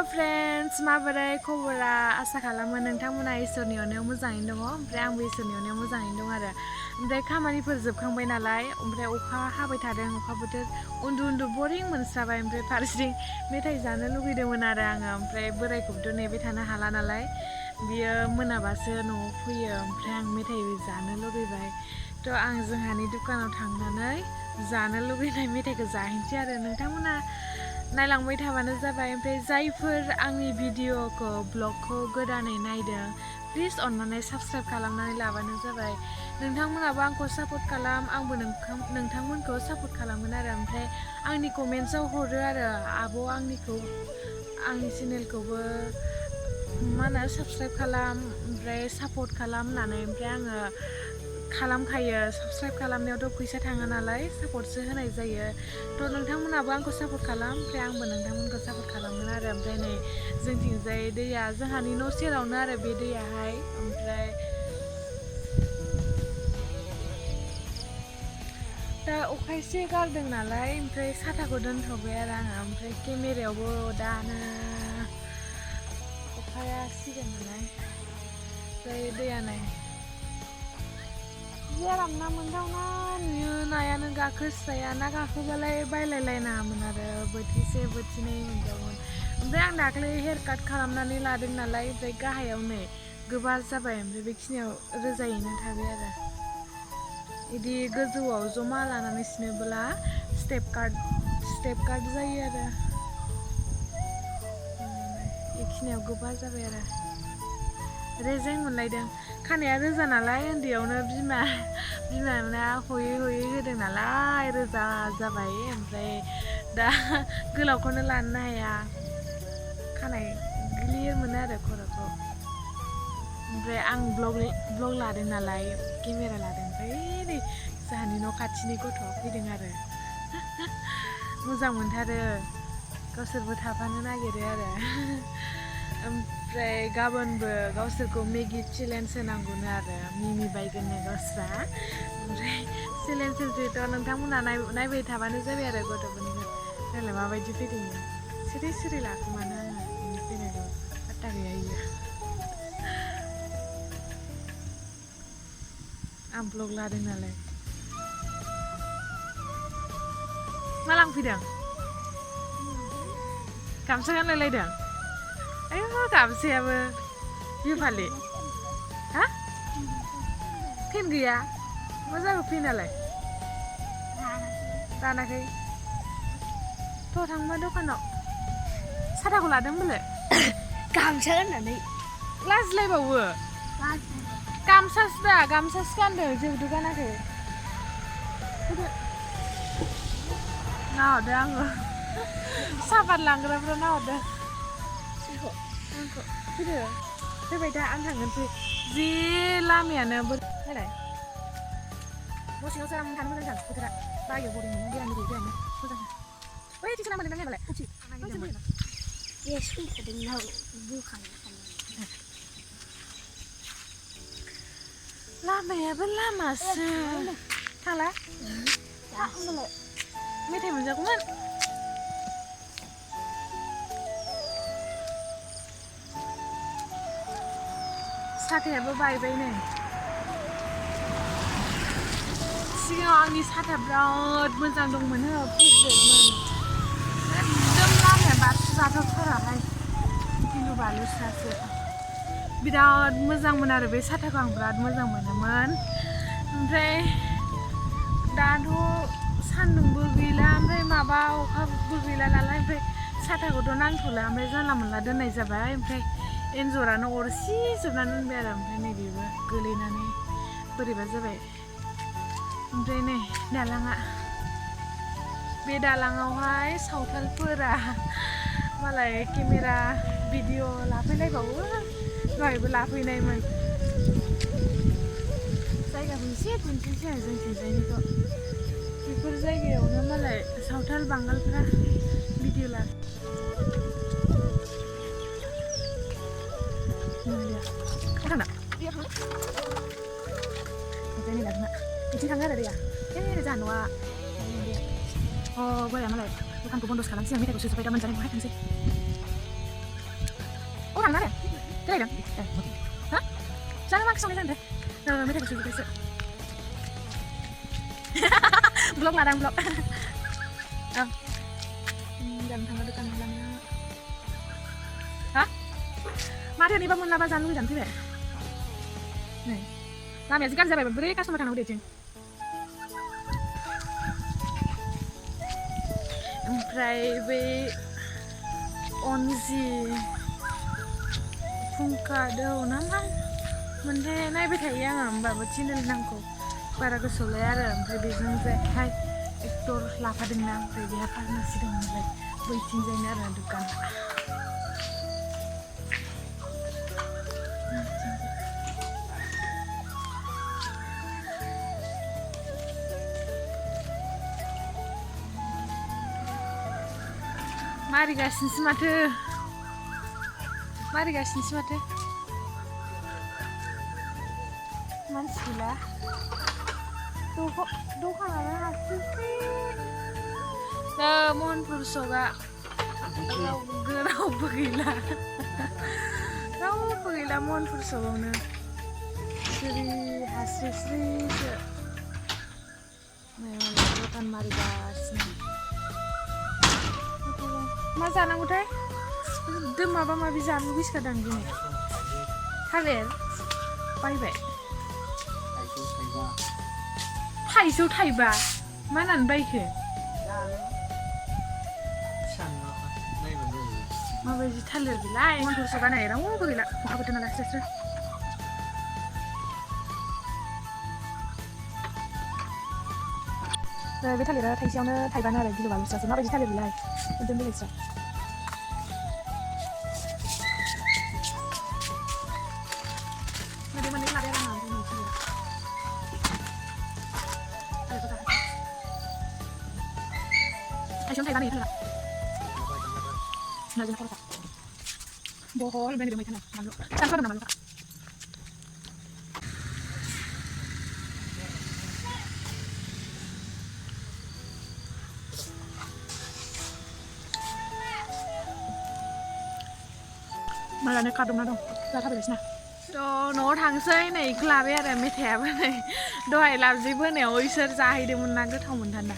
हेल' friends माबोरै खबरा आसा खालामो नोंथांमोना इसोरनि अननायाव मोजाङैनो दङ ओमफ्राय आंबो इसोरनि अननायाव मोजाङैनो दं आरो ओमफ्राय खामानिफोर जोबखांबाय नालाय ओमफ्राय अखा हाबाय थादों अखा बोथोर उन्दु बरिं मोनस्राबाय ओमफ्राय फारसेथिं मेथाइ जानो लुगैदोंमोन आरो आङो ओमफ्राय बोरायखौबोथ' नेबाय थानो हाला नालाय बियो मोनाबासो न'आव फैयो ओमफ्राय आं मेथाइ जानो लुगैबाय थ' आं जोंहानि दुखानाव थांनानै जानो लुगैनाय मेथाइखौ जाहैनोसै आरो नोंथांमोना नायलांबाय थाबानो जाबाय ओमफ्राय जायफोर आंनि भिडिअखौ ब्लगखौ गोदानै नायदों प्लिज अननानै साबस्क्राइब खालामनानै लाबानो जाबाय नोंथांमोनाबो आंखौ सापर्ट खालाम आंबो नोंथांमोनखौ सापर्ट खालामगोन आरो ओमफ्राय आंनि कमेन्ट्सआव हरो आरो आब' आंनि चेनेलखौबो मा होनो साबस्क्राइब खालाम ओमफ्राय सापर्ट खालाम होननानै ओमफ्राय आङो खालामखायो साबस्क्राइब खालामनायावथ' फैसा थाङा नालाय सापर्टसो होनाय जायो थ' नोंथांमोनाबो आंखौ सापर्ट खालाम ओमफ्राय आंबो नोंथांमोनखौ सापर्ट खालामगोन आरो ओमफ्राय नै जोंथिंजाय दैया जोंहानि न' सेरावनो आरो बे दैयाहाय ओमफ्राय दा अखा एसे गारदों नालाय ओमफ्राय साथाखौ दोनथ'बाय आरो आङो ओमफ्राय केमेरायावबो दानो अखाया सिगोन नालाय ओमफ्राय दैया नाय जि आराम ना मोनथावना नुयो नायानो गाखोस्राया ना गाखोबालाय बायलायलायनाङामोन आरो बोथिसे बोथिनै मोनजागौमोन ओमफ्राय आं दाख्लै हेयार काट खालामनानै लादों नालाय ओमफ्राय गाहायाव नै गोबा जाबाय ओमफ्राय बेखिनियाव रोजायैनो थाबाय आरो बिदि गोजौआव जमा लानानै सिनोब्ला स्टेप काट जायो आरो बेखिनियाव गोबा जाबाय आरो रेजें मोनलायदों खानाया रोजा नालाय उन्दैयावनो बिमाया हयै होदों नालाय रोजा जाबाय ओमफ्राय दा गोलावखौनो लानो हाया खानाय गिलिर मोनो आरो खर'खौ ओमफ्राय आं ब्लग लादों नालाय केमेरा लादों ओमफ्राय नै जोंहानि न' खाथिनि गथ'आ फैदों आरो मोजां मोनथारो गावसोरबो थाफानो नागिरो आरो ओमफ्राय गाबोनबो गावसोरखौ मेगि चेलेन्ज होनांगौनो आरो मिमि बायगोननो गावस्रा ओमफ्राय चेलेन्ज होसैथ' नोंथांमोना नायबाय थाबानो जाबाय आरो गथ'फोरनिखौ नायलाय माबायदि फैदों सिरि लाखोमानो आङो बिनि फैनायखौ पात्ता गैया इयो आं ब्लग लादों नालाय मा लांफैदों गामसा गानलायलायदों आयु गामसायाबो बिहु फालि हा फेन गैया मा जाखो फेनालाय रानाखै थ' थांबा दखानाव साथाखौ लादों होनबालाय गामसा गाननानै लाजिलायबावो गामसासो गानदों जेबोथ' गानाखै नाहरदो आङो सापात लांग्राफ्रा नाहरदो आंखौ फैबाय दा आं थांगोनसै जि लामायानो नायलाय न' सिङावसो आं थानो मोजां बोथोरा बायो बरिं मोनो बेरायनो लुगैयो मोजां बै टिउसना मोनदों ना होनबालाय लामायाबो लामासो थांला होनबालाय मेथाइ मोनजागौमोन साथायाबो बायबाय नै सिगाङाव आंनि साथा बिराद मोजां दंमोन फेभरेटमोन एकदम लामाया बारस'जाथावथाराहाय गिलु बालुस्रासो बिराद मोजांमोन आरो बे साथाखौ आं बिराद मोजां मोनोमोन ओमफ्राय दाथ' सान्दुंबो गैला ओमफ्राय माबा अखाबो गैला नालाय ओमफ्राय साथाखौथ' नांथ'ला ओमफ्राय जानला मोनला दोननाय जाबाय ओमफ्राय एन्जरानो अरसिजोबनानै दोनबाय आरो ओमफ्राय नै बेबो गोलैनानै बोरैबा जाबाय ओमफ्राय नै दालाङा बे दालाङावहाय सावथालफोरा मालाय केमेरा भिडिअ लाफैलायबावो दहायबो लाफैनायमोन जायगाखौ एसे दिन्थिनोसै आरो जोंथिंजायनिखौ बेफोर जायगायावनो मालाय सावथाल बांगालफ्रा भिडिअ बिथिं थाङो आरो दैया जोंहा न'आ बोराया मालाय दखानखौ बन्द' खालामसै आं मेथाइखौ सोजोब्बाय दा मोनजानाय नङाहाय थांसै oh hàng đó này cái này nè hả sao nó mắc xong cái này mới thấy cái sự blog là đang blog dan thằng nó được ăn lần hả mà thế này bao nhiêu là bao giờ luôn chẳng thế này làm gì cắt ra bài beri kas sama thằng nó để trên ओमफ्राय बे अनजि फुंखादौ ना मा मोनथाय नायबाय थायो आङो होमबाबो channel नामखौ बारा गोसोआव लाया आरो ओमफ्राय बेजों जायहाय एक्टर लाफादोंना ओमफ्राय बेहा फार्मासि दं नालाय बैथिंजायनो आरो दुकाना मारिगासिनोसो माथो मानसि गैला दखानानो हाबसोसै महनपुर सकआ रावबो गैला महनपुर सकआवनो सिरि हास्रिस्रिसो दखान मारिगासिनो मा जानांगौथाय माबा माबि जानो गोसोखादों दिनै थालिर बायबाय थाइजौ थाइबा मा होननानै बायखो माबायदि थालिर बेलाय महनपुर सकआ नै रावबो गैला अखा बोथोर नालाय स्रो बे थालिरा थाइसेयावनो थाइबानो आरो गिलु बालुसो माबायदि थालिर बेलाय एकदम बेलेगसो थाइसेयावनो थाइबा नै थालिरा नाजों खर'सा बहल बेनि मैथा ना बानलु सानफ्रोमबो ना बानलु मालानो खादुमना दं जा थाबायगासिनो थ' न'आव थांसै नै इखौ लाबाय आरो मेथायाबो नै दहाय लाबजै बोनायाव इसोर जाहैदोंमोन ना गोथाव मोनथारना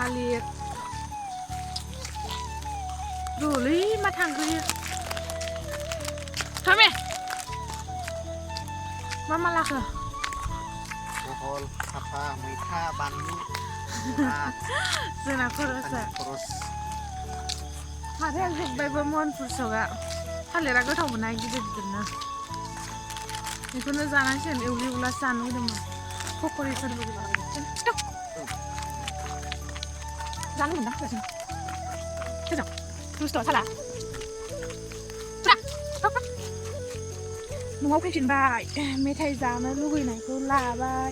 थालिर रलै मा थांखोयो थामे मा लाखो बहल साफा मैथा बानलु जोंना खर'सा माथो जोब्बायबो महनपुर सकआ थालिरा गोथाव मोना गिदिर गिदिरनो बेखौनो जानांसिगोन एवलि एवलासो जानो लुगैदोंमोन पक'रिफोरबो जानो लुगैदों दासिम गोजां बुस्थुआ साला न'आव फैफिनबाय मेथाइ जानो लुगैनायखौ लाबाय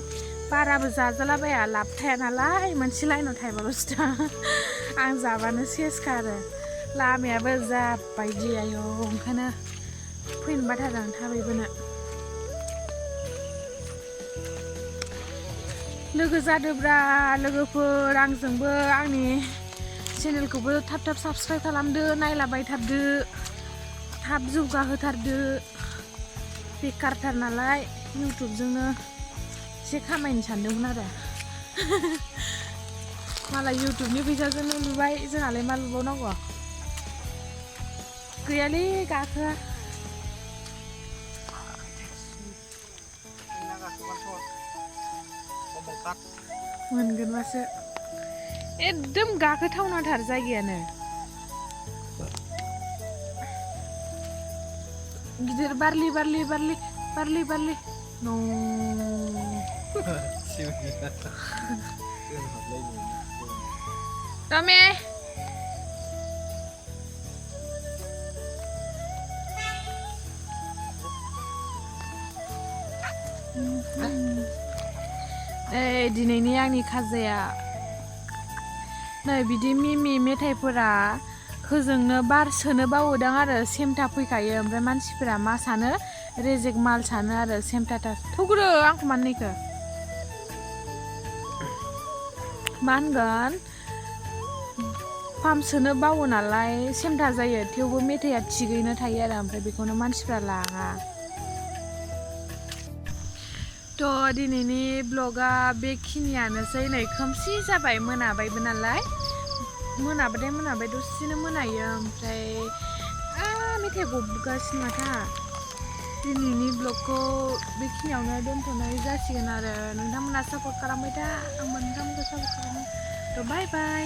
बाराबो जाजालाबाया लाब थाया नालाय मोनसे लाइनाव थाइबाल'सो आं जाबानो सेसखा आरो लामायाबो जाबायदि आयौ ओंखायनो फैनो बाथारदों आं थाबायबोनो लोगो जादोब्रा लोगोफोर आंजोंबो आंनि चेनेलखौबो थाब साबस्क्राइब खालामदो नायलाबाय थादो थाब जौगाहोथारदो बेकारथार नालाय इउटुबजोंनो एसे खामायनो सानदोंमोन आरो मालाय इउटुबनि फैसाजोंनो लुबाय जोंहालाय मा लुबावनांगौ गैयालै गाखोआ मोनगोन मासो एकदम गाखोथावनाथार जायगायानो गिदिर बारलि no Rame दिनैनि आंनि खाजाया नै बिदि मिमि मेथाइफोरा होजोंनो बार सोनो बावोदां आरो सेमथा फैखायो ओमफ्राय मानसिफोरा मा सानो रेजेक माल सानो आरो सेमथाथा थुग्रो आंखौ माननिखौ मा होनगोन पाम्प सोनो बावो नालाय सेमथा जायो थेवबो मेथाइआ थिगैनो थायो आरो ओमफ्राय बेखौनो मानसिफ्रा लाङा थ' दिनैनि ब्लगा बेखिनियानोसै नै खोमसि जाबाय मोनाबायबो नालाय मोनाबाय दसेनो मोनायो ओमफ्राय मेथाइ गबगासिनो माथा दिनैनि ब्लगखौ बेखिनियावनो दोनथ'नाय जासिगोन आरो नोंथांमोना सापर्ट खालामबाय था आंबो नोंथांमोनखौ सापर्ट खालामो थ' बाय बाय